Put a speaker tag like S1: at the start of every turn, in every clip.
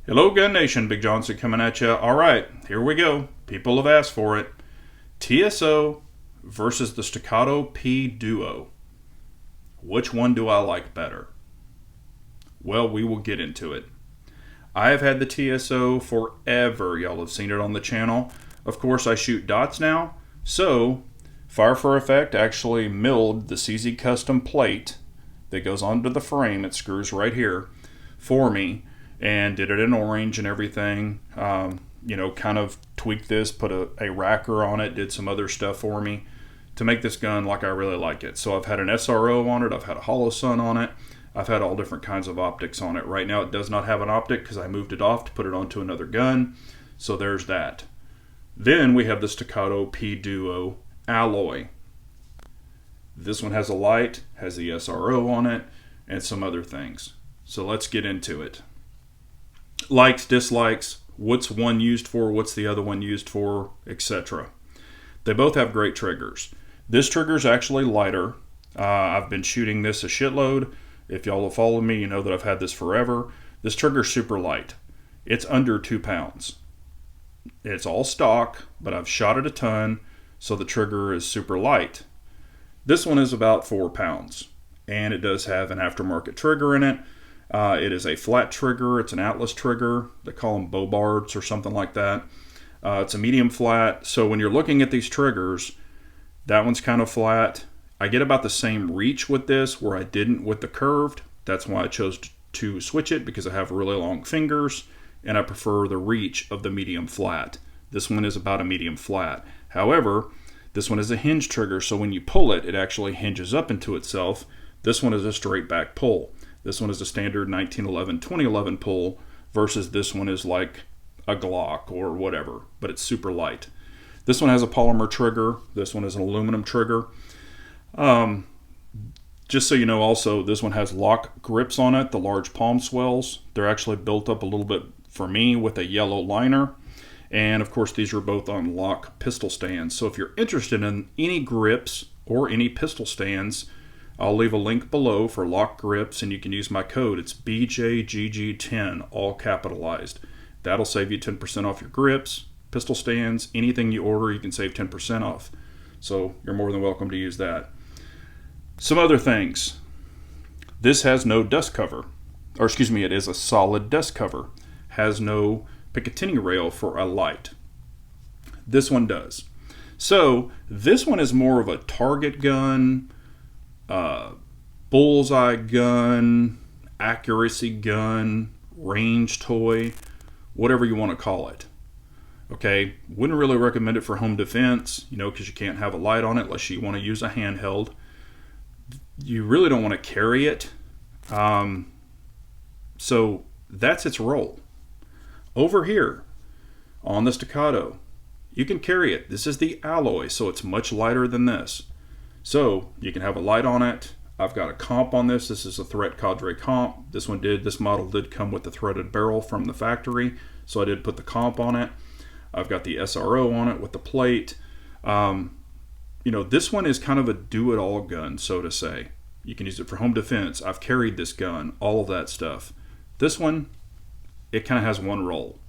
S1: Hello Gun Nation, Big Johnson coming at you. Alright, here we go. People have asked for it. TSO versus the Staccato P Duo. Which one do I like better? Well, we will get into it. I have had the TSO forever. Y'all have seen it on the channel. Of course, I shoot dots now. So, Fire for Effect actually milled the CZ custom plate that goes onto the frame. It screws right here for me. And did it in orange and everything. Kind of tweaked this, put a racker on it, did some other stuff for me to make this gun like I really like it. So I've had an SRO on it, I've had a hollow sun on it, I've had all different kinds of optics on it. Right now it does not have an optic because I moved it off to put it onto another gun. So there's that. Then we have the Staccato P Duo alloy. This one has a light, has the SRO on it, and some other things. So let's get into it. Likes, dislikes, what's one used for, what's the other one used for, etc. They both have great triggers. This trigger is actually lighter. I've been shooting this a shitload. If y'all have followed me, you know that I've had this forever. This trigger's super light. It's under 2 pounds. It's all stock, but I've shot it a ton, so the trigger is super light. This one is about 4 pounds, and it does have an aftermarket trigger in it. It is a flat trigger. It's an Atlas trigger. They call them Bobards or something like that. It's a medium flat. So when you're looking at these triggers, that one's kind of flat. I get about the same reach with this where I didn't with the curved. That's why I chose to switch it, because I have really long fingers and I prefer the reach of the medium flat. This one is about a medium flat. However, this one is a hinge trigger, so when you pull it, it actually hinges up into itself. This one is a straight back pull. This one is a standard 1911-2011 pull versus this one is like a Glock or whatever, but it's super light. This one has a polymer trigger. This one is an aluminum trigger. Just so you know also, this one has lock grips on it, the large palm swells. They're actually built up a little bit for me with a yellow liner. And of course, these are both on lock pistol stands. So if you're interested in any grips or any pistol stands, I'll leave a link below for lock grips, and you can use my code. It's BJGG10, all capitalized. That'll save you 10% off your grips, pistol stands, anything you order, you can save 10% off. So you're more than welcome to use that. Some other things. This has no dust cover. Or excuse me, it is a solid dust cover. Has no Picatinny rail for a light. This one does. So this one is more of a target gun, bullseye gun, accuracy gun, range toy, whatever you want to call it. Okay, wouldn't really recommend it for home defense, because you can't have a light on it unless you want to use a handheld. You really don't want to carry it. So that's its role. Over here on the Staccato, you can carry it. This is the alloy, so it's much lighter than this. So you can have a light on it. I've got a comp on this. This is a Threat Cadre comp. This model did come with the threaded barrel from the factory, so I did put the comp on it. I've got the SRO on it with the plate. This one is kind of a do-it-all gun, so to say. You can use it for home defense. I've carried this gun, all of that stuff. This one, it kind of has one role.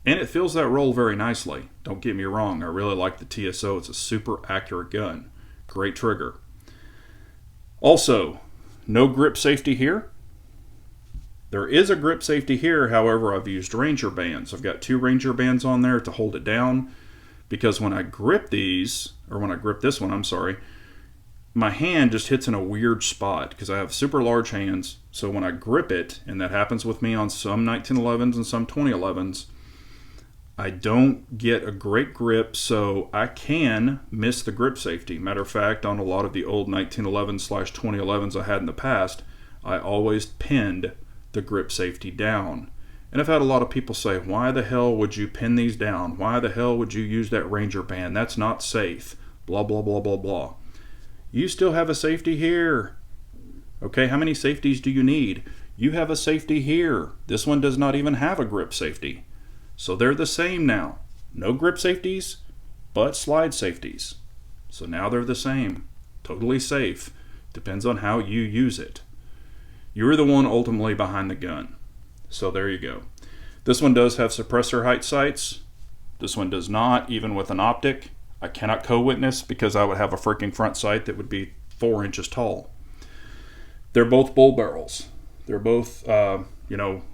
S1: And it fills that role very nicely. Don't get me wrong. I really like the TSO. It's a super accurate gun. Great trigger. Also, no grip safety here. There is a grip safety here, however, I've used Ranger bands. I've got 2 Ranger bands on there to hold it down, because when I grip these, or when I grip this one, I'm sorry, my hand just hits in a weird spot because I have super large hands. So when I grip it, and that happens with me on some 1911s and some 2011s, I don't get a great grip, so I can miss the grip safety. Matter of fact, on a lot of the old 1911/2011s I had in the past, I always pinned the grip safety down. And I've had a lot of people say, why the hell would you pin these down? Why the hell would you use that Ranger band? That's not safe. Blah, blah, blah, blah, blah. You still have a safety here. Okay, how many safeties do you need? You have a safety here. This one does not even have a grip safety. So they're the same now. No grip safeties, but slide safeties. So now they're the same. Totally safe. Depends on how you use it. You're the one ultimately behind the gun. So there you go. This one does have suppressor height sights. This one does not, even with an optic. I cannot co-witness because I would have a freaking front sight that would be 4 inches tall. They're both bull barrels. They're both, are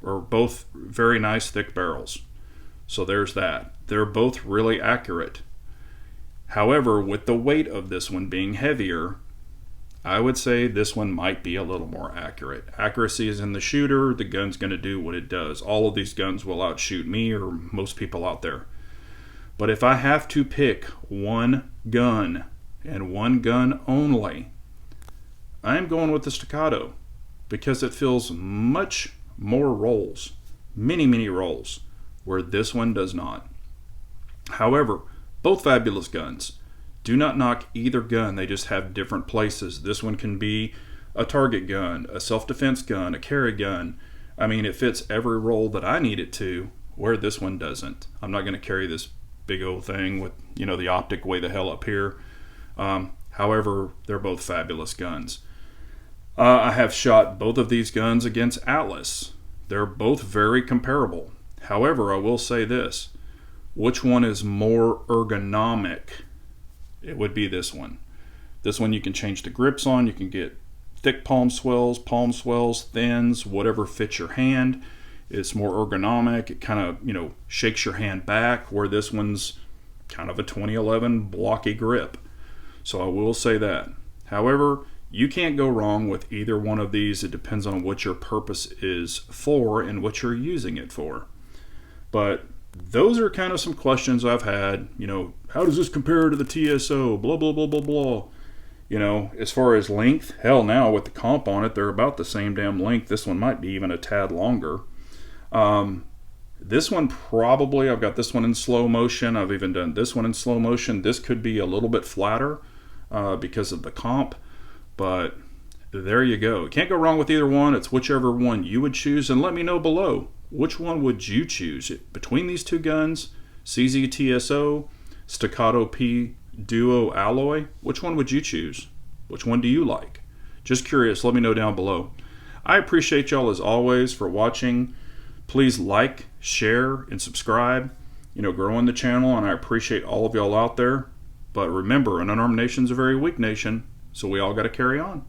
S1: both very nice thick barrels. So there's that. They're both really accurate. However, with the weight of this one being heavier, I would say this one might be a little more accurate. Accuracy is in the shooter. The gun's going to do what it does. All of these guns will outshoot me or most people out there. But if I have to pick one gun and one gun only, I am going with the Staccato because it feels much more rolls, many rolls, where this one does not. However, both fabulous guns. Do not knock either gun, they just have different places. This one can be a target gun, a self-defense gun, a carry gun. I mean, it fits every role that I need it to, where this one doesn't. I'm not going to carry this big old thing with, the optic way the hell up here. However, they're both fabulous guns. I have shot both of these guns against Atlas. They're both very comparable. However, I will say this. Which one is more ergonomic? It would be this one. This one you can change the grips on. You can get thick palm swells, thins, whatever fits your hand. It's more ergonomic. It kind of, shakes your hand back, where this one's kind of a 2011 blocky grip. So I will say that. However, you can't go wrong with either one of these. It depends on what your purpose is for and what you're using it for. But those are kind of some questions I've had. How does this compare to the TSO? Blah, blah, blah, blah, blah. As far as length, hell, now with the comp on it, they're about the same damn length. This one might be even a tad longer. This one probably, I've got this one in slow motion. I've even done this one in slow motion. This could be a little bit flatter because of the comp. But there you go. Can't go wrong with either one. It's whichever one you would choose. And let me know below. Which one would you choose? Between these two guns, CZ TSO, Staccato P Duo alloy, which one would you choose? Which one do you like? Just curious, let me know down below. I appreciate y'all as always for watching. Please like, share, and subscribe. Growing the channel, and I appreciate all of y'all out there. But remember, an unarmed nation's a very weak nation, so we all got to carry on.